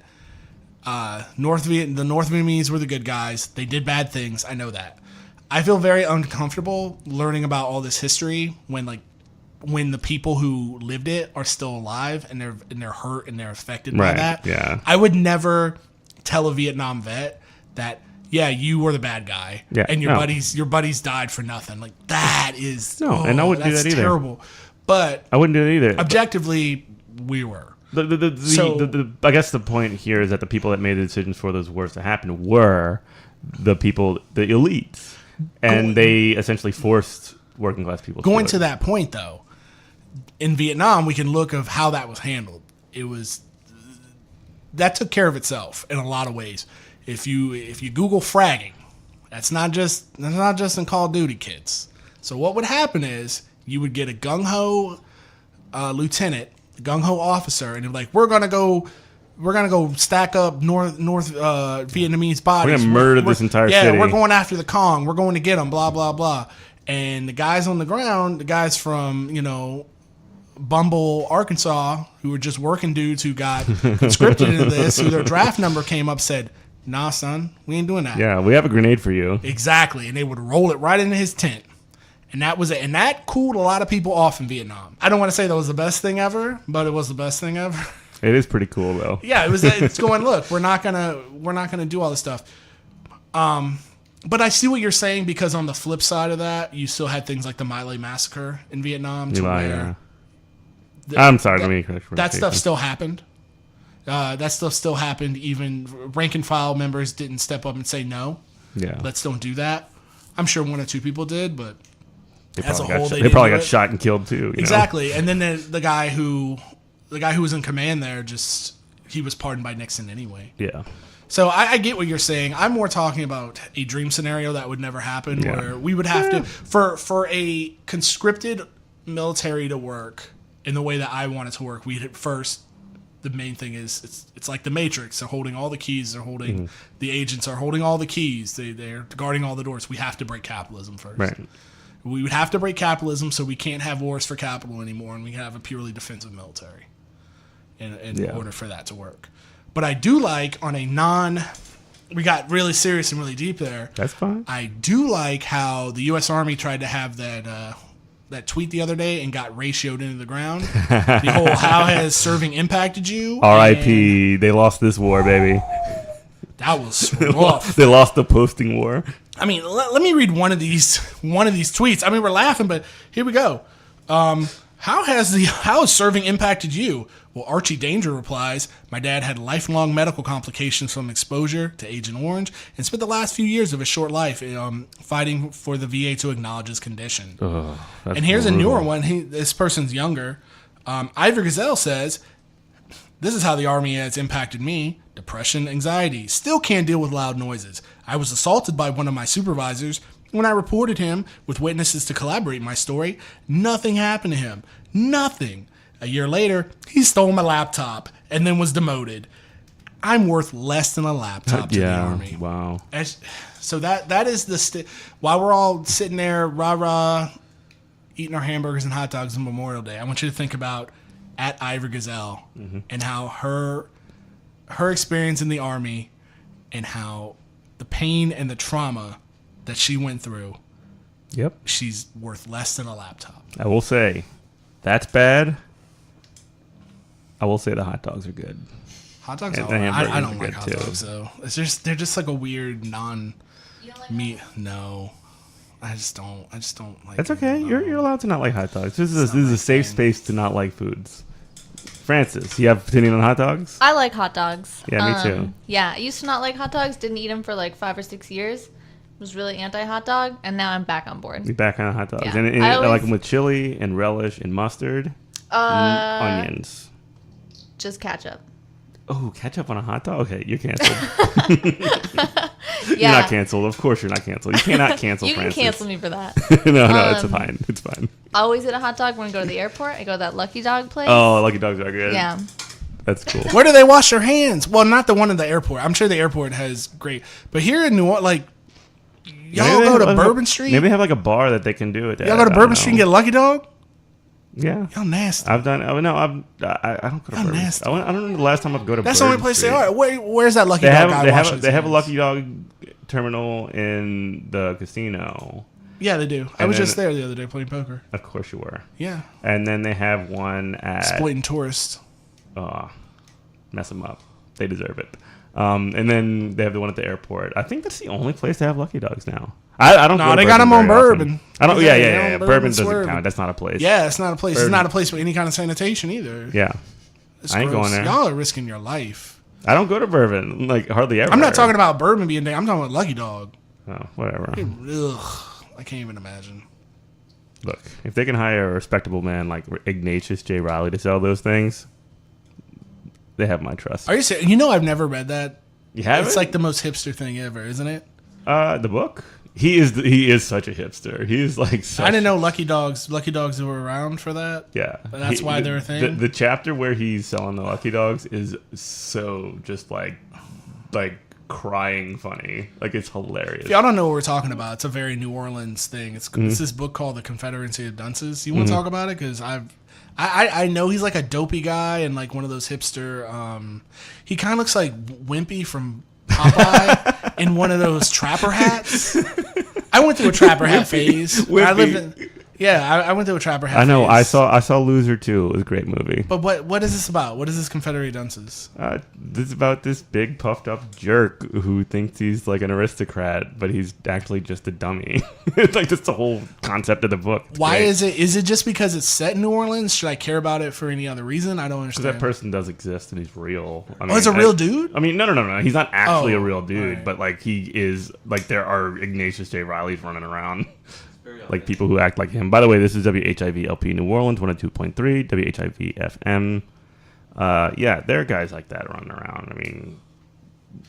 The North Vietnamese were the good guys. They did bad things. I know that. I feel very uncomfortable learning about all this history when the people who lived it are still alive and they're hurt and they're affected by Right, that. yeah. I would never tell a Vietnam vet that you were the bad guy and your buddies died for nothing. Like that is and I wouldn't do that's that either. terrible. But I wouldn't do it either. objectively, we were. I guess the point here is that the people that made the decisions for those wars to happen were the people, the elites, and they essentially forced working class people. Going to that point, though, in Vietnam, we can look of how that was handled. That took care of itself in a lot of ways. If you Google fragging, that's not just in Call of Duty, kids. So what would happen is you would get a gung ho lieutenant, gung ho officer, and they're like, we're gonna go stack up North Vietnamese bodies. We're gonna murder this entire city. Yeah, we're going after the Kong. We're going to get them. Blah blah blah. And the guys on the ground, the guys from Bumble, Arkansas, who were just working dudes who got conscripted into this, who their draft number came up, said, "Nah, son, we ain't doing that." Yeah, we have a grenade for you. Exactly, and they would roll it right into his tent. And that was it. And that cooled a lot of people off in Vietnam. I don't want to say that was the best thing ever, but it was the best thing ever. It is pretty cool though. Yeah, it was. It's going. Look, we're not gonna do all this stuff. But I see what you're saying because on the flip side of that, you still had things like the My Lai massacre in Vietnam. I'm sorry, let me correct. That stuff still happened. That stuff still happened. Even rank and file members didn't step up and say no. Yeah, Let's don't do that. I'm sure one or two people did, but as a whole, they probably got shot and killed too. Exactly. And then the guy who was in command there, he was pardoned by Nixon anyway. Yeah. So I get what you're saying. I'm more talking about a dream scenario that would never happen, where we would have to for a conscripted military to work in the way that I want it to work. We'd first. The main thing is it's like the Matrix. They're holding all the keys. They're holding the agents are holding all the keys. They're guarding all the doors. We have to break capitalism first. Right. We would have to break capitalism so we can't have wars for capital anymore, and we can have a purely defensive military in order for that to work. But I do like we got really serious and really deep there. That's fine. I do like how the U.S. Army tried to have that tweet the other day and got ratioed into the ground. The whole how has serving impacted you? R.I.P. They lost this war, baby. That was rough. They lost the posting war. I mean, let me read one of these tweets. I mean, we're laughing, but here we go. How has serving impacted you? Well, Archie Danger replies, my dad had lifelong medical complications from exposure to Agent Orange and spent the last few years of his short life fighting for the VA to acknowledge his condition. And here's a newer one. This person's younger. Ivor Gazelle says, this is how the Army has impacted me. Depression, anxiety. Still can't deal with loud noises. I was assaulted by one of my supervisors. When I reported him with witnesses to collaborate my story, nothing happened to him. Nothing. A year later, he stole my laptop and then was demoted. I'm worth less than a laptop to the Army. Wow. So that is while we're all sitting there, rah-rah, eating our hamburgers and hot dogs on Memorial Day, I want you to think about at Ivor Gazelle and how her experience in the Army and how the pain and the trauma that she went through. Yep. She's worth less than a laptop. I will say, that's bad. I will say the hot dogs are good. Hot dogs And are. the hamburgers I don't are like good, hot too. dogs though. They're just like a weird non-meat. No, I just don't like. That's okay. them. You're allowed to not like hot dogs. This is a safe space to not like foods. Francis, you have opinion on hot dogs? I like hot dogs. Yeah, me too. Yeah, I used to not like hot dogs. Didn't eat them for like 5 or 6 years. Was really anti-hot dog, and now I'm back on board. Be back on hot dogs. Yeah. And I I always- like them with chili and relish and mustard and onions. Just ketchup. Oh, ketchup on a hot dog? Okay, you're canceled. Yeah. You're not canceled. Of course you're not canceled. You cannot cancel You can Francis. cancel me for that. No, it's fine. It's fine. I always eat a hot dog when I go to the airport. I go to that Lucky Dog place. Oh, Lucky Dogs are good. Yeah. That's cool. Where do they wash their hands? Well, not the one at the airport. I'm sure the airport has great, but here in New Orleans, like y'all Maybe go they to have- Bourbon Street. Maybe they have like a bar that they can do it at. Y'all go to I Bourbon don't Street and know. get a Lucky Dog. Yeah. Y'all nasty. I've done. Oh no, I don't go to Y'all Bourbon. nasty. I don't know the last time I've go to. That's the Bourbon only place Street. they are. Where's that Lucky They Dog have. guy They washing have. his They have a hands? Lucky Dog terminal in the casino. Yeah, they do. I And was then- just there the other day playing poker. Of course you were. Yeah, And then they have one at. exploiting tourists. Mess them up. They deserve it. And then they have the one at the airport. I think that's the only place they have Lucky Dogs now. I don't. No, go to they got 'em on very often. Bourbon. I don't. Yeah, Yeah. they on Bourbon Bourbon doesn't Swerve. count. That's not a place. Yeah, it's not a place. It's Bourbon. not a place with any kind of sanitation either. Yeah. It's I ain't gross. going there. Y'all are risking your life. I don't go to Bourbon like hardly ever. I'm not talking about Bourbon being there. I'm talking about Lucky Dog. Oh, whatever. Ugh, I can't even imagine. Look, if they can hire a respectable man like Ignatius J. Riley to sell those things, they have my trust. Are you serious? You know, I've never read that. You have It's it? like the most hipster thing ever, isn't it? The book. He is such a hipster. He's like. Such, I didn't know Lucky Dogs were around for that. Yeah, But that's why they're a thing? The chapter where he's selling the Lucky Dogs is so just like crying funny. Like it's hilarious. If y'all don't know what we're talking about, it's a very New Orleans thing. It's this book called The Confederacy of Dunces. You want to talk about it? Because I know he's like a dopey guy and like one of those hipster. He kind of looks like Wimpy from Popeye in one of those trapper hats. I went through a trapper hat phase. I lived in, I went through a trapper hat. I know. phase. I saw Loser too. It was a great movie. But what is this about? What is this Confederate Dunces? This is about this big puffed up jerk who thinks he's like an aristocrat, but he's actually just a dummy. It's like that's the whole concept of the book. It's Why great. is it? Is it just because it's set in New Orleans? Should I care about it for any other reason? I don't Because understand. that person does exist and he's real. I mean, it's a real dude? I mean, no. He's not actually a real dude, right. but like he is. Like there are Ignatius J. Rileys running around, like people who act like him. By the way, this is WHIV LP New Orleans 102.3 WHIV FM. Yeah, there are guys like that running around. I mean,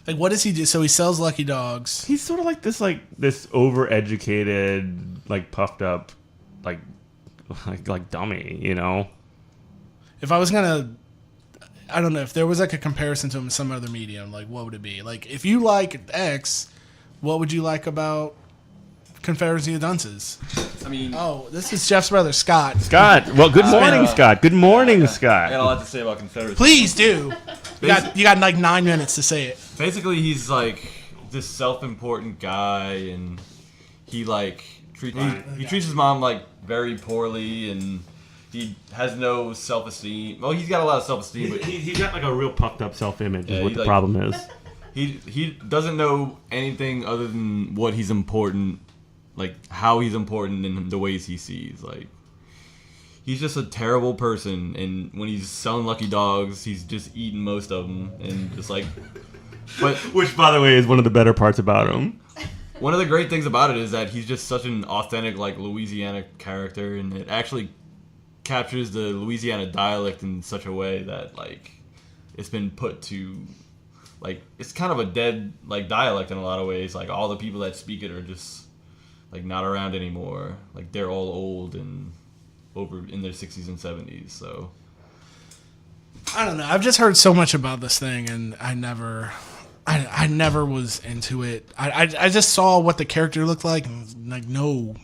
Like, what does he do? So he sells Lucky Dogs. he's sort of like this overeducated, like puffed up, like dummy, you know. If I was gonna, I don't know, if there was like a comparison to him in some other medium, like what would it be? Like, if you like X, what would you like about Confederacy of Dunces? I mean, Oh, this is Jeff's brother, Scott. Scott, well, good morning, Scott. Good morning, I Scott. got a lot to say about Confederacy. Please do. You got like 9 minutes to say it. Basically, he's like this self-important guy, and he like He treats his mom like very poorly, and he has no self-esteem. Well, he's got a lot of self-esteem, but he's got like a real puffed up self-image. Is what the like, problem is. He doesn't know anything other than what he's important, like how he's important in the ways he sees. Like he's just a terrible person, and when he's selling lucky dogs, he's just eating most of them, and just like. But which, by the way, is one of the better parts about him. One of the great things about it is that he's just such an authentic, like, Louisiana character, and it actually captures the Louisiana dialect in such a way that, like, it's been put to, like, it's kind of a dead, like, dialect in a lot of ways. Like, all the people that speak it are just, like, not around anymore. Like, they're all old and over in their 60s and 70s, so. I don't know. I've just heard so much about this thing, and I never was into it. I just saw what the character looked like, and was like, no.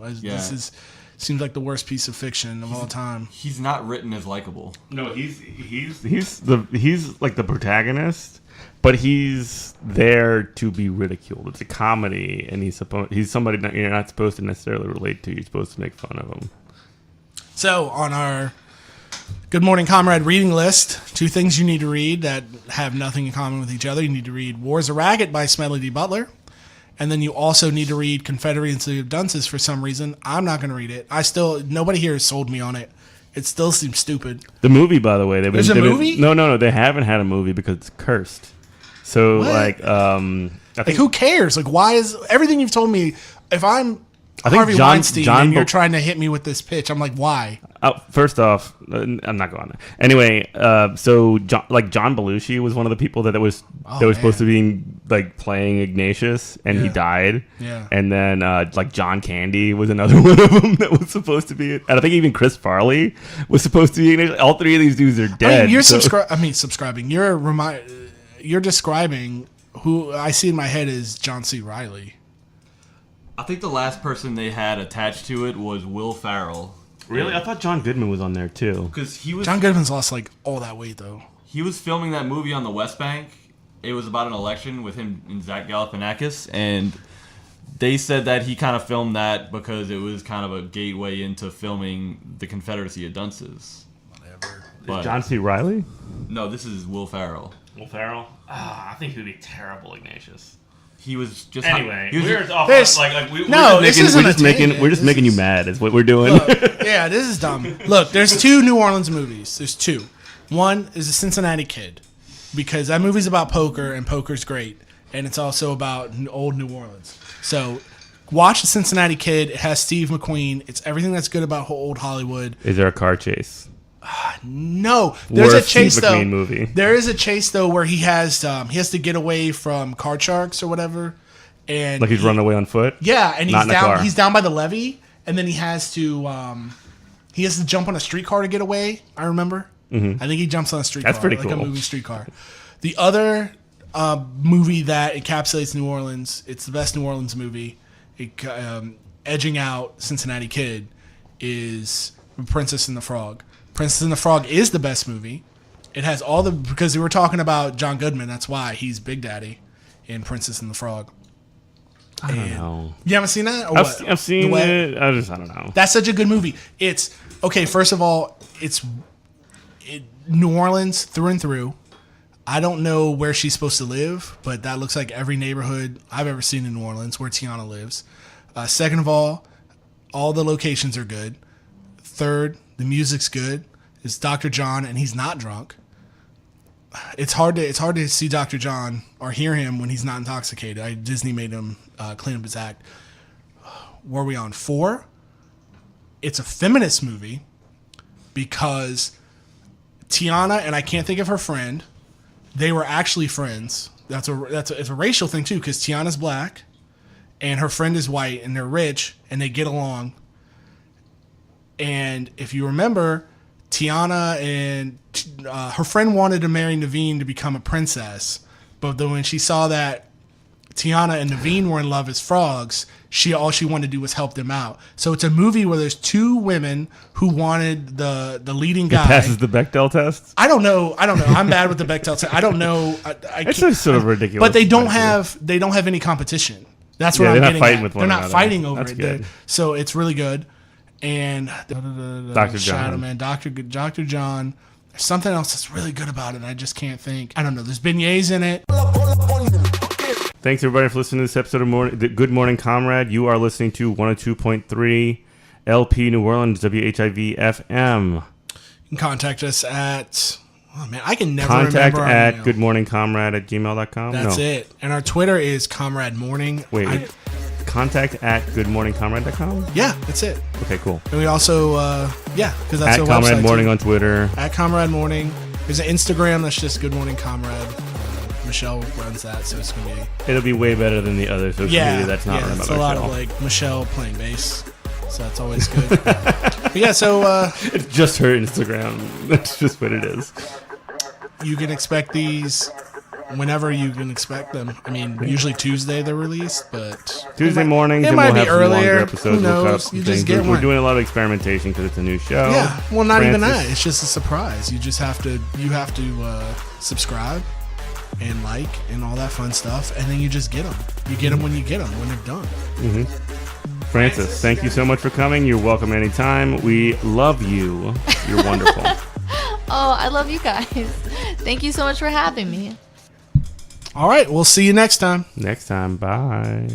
This seems like the worst piece of fiction of all time. He's not written as likable. No, he's like the protagonist, but he's there to be ridiculed. It's a comedy, and he's somebody that you're not supposed to necessarily relate to. You're supposed to make fun of him. So on our Good Morning Comrade reading list, 2 things you need to read that have nothing in common with each other. You need to read War's a Racket by Smedley D. Butler. And then you also need to read Confederacy of Dunces for some reason. I'm not going to read it. Nobody here has sold me on it. It still seems stupid. The movie, by the way. There's a movie? No, they haven't had a movie because it's cursed. So, what? I think who cares? Like, why is everyththing you've told me, if I'm Harvey Weinstein and you're trying to hit me with this pitch, I'm like, why? First off, I'm not going there. Anyway, so John Belushi was one of the people that was supposed to be like playing Ignatius, and he died. Yeah. And then like John Candy was another one of them that was supposed to be. And I think even Chris Farley was supposed to be Ignatius. All 3 of these dudes are dead. Subscribing. You're describing who I see in my head is John C. Reilly. I think the last person they had attached to it was Will Ferrell. Really? I thought John Goodman was on there too. Because John Goodman's lost like all that weight though. He was filming that movie on the West Bank. It was about an election with him and Zach Galifianakis, and they said that he kind of filmed that because it was kind of a gateway into filming the Confederacy of Dunces. Whatever. But, John C. Reilly? No, this is Will Ferrell. Will Ferrell? I think he would be terrible Ignatius. He was just anyway. We're just making you mad. Is what we're doing. Look, yeah, this is dumb. Look, there's 2 New Orleans movies. There's 2. One is The Cincinnati Kid, because that movie's about poker, and poker's great, and it's also about old New Orleans. So watch The Cincinnati Kid. It has Steve McQueen. It's everything that's good about old Hollywood. Is there a car chase? No, there's a chase though. Movie. There is a chase though where he has to get away from card sharks or whatever, and like he's running away on foot. Yeah, and he's down by the levee, and then he has to jump on a streetcar to get away. I remember. Mm-hmm. I think he jumps on a streetcar. That's pretty like cool. A moving streetcar. The other movie that encapsulates New Orleans, it's the best New Orleans movie, edging out Cincinnati Kid, is Princess and the Frog. Princess and the Frog is the best movie. It has because we were talking about John Goodman. That's why he's Big Daddy in Princess and the Frog. I don't know. You haven't seen that? Or I've seen it. I don't know. That's such a good movie. It's okay. First of all, New Orleans through and through. I don't know where she's supposed to live, but that looks like every neighborhood I've ever seen in New Orleans where Tiana lives. Second of all the locations are good. Third, the music's good. It's Dr. John, and he's not drunk. It's hard to see Dr. John or hear him when he's not intoxicated. Disney made him clean up his act. Were we on 4? It's a feminist movie because Tiana, and I can't think of her friend, they were actually friends. It's a racial thing too, because Tiana's black and her friend is white, and they're rich and they get along. And if you remember, Tiana and her friend wanted to marry Naveen to become a princess, but then when she saw that Tiana and Naveen were in love as frogs, all she wanted to do was help them out. So it's a movie where there's 2 women who wanted the leading guy. It passes the Bechdel test? I don't know. I'm bad with the Bechdel test. I don't know. It's just sort of ridiculous. But they don't have any competition. That's what Yeah, I'm they're not getting fighting at. with one They're not another. fighting over That's it. good. So it's really good. And Dr. Shadow John. Man, Dr. John. There's something else that's really good about it. I just can't think. I don't know. There's beignets in it. Thanks everybody for listening to this episode of the Good Morning Comrade. You are listening to 102.3 LP New Orleans, WHIV FM. You can contact us at... Oh, man, I can never Contact remember our at email. goodmorningcomrade@gmail.com. That's it. And our Twitter is Comrade Morning. Wait, contact at goodmorningcomrade.com? Yeah, that's it. Okay, cool. And we also, because that's At our Comrade website. Morning too. on Twitter. At Comrade Morning. There's an Instagram that's just Good Morning Comrade. Michelle runs that, so it's going to be... It'll be way better than the other social media that's not run by it's a lot Michelle. of, like, Michelle playing bass. So that's always good. But yeah, so It's just her Instagram. That's just what it is. you can expect these whenever you can expect them. I mean, usually Tuesday they're released, but... Tuesday mornings, it and might we'll be have some longer earlier. episodes. Who We'll cut knows? some You just things. get We're one. doing a lot of experimentation because it's a new show. Yeah, well, not even Francis- that. It's just a surprise. You just have to subscribe and like and all that fun stuff, and then you just get them. You get them when you get them, when they're done. Francis, thank you so much for coming. You're welcome anytime. We love you. You're wonderful. Oh, I love you guys. Thank you so much for having me. All right, we'll see you next time. Next time, bye.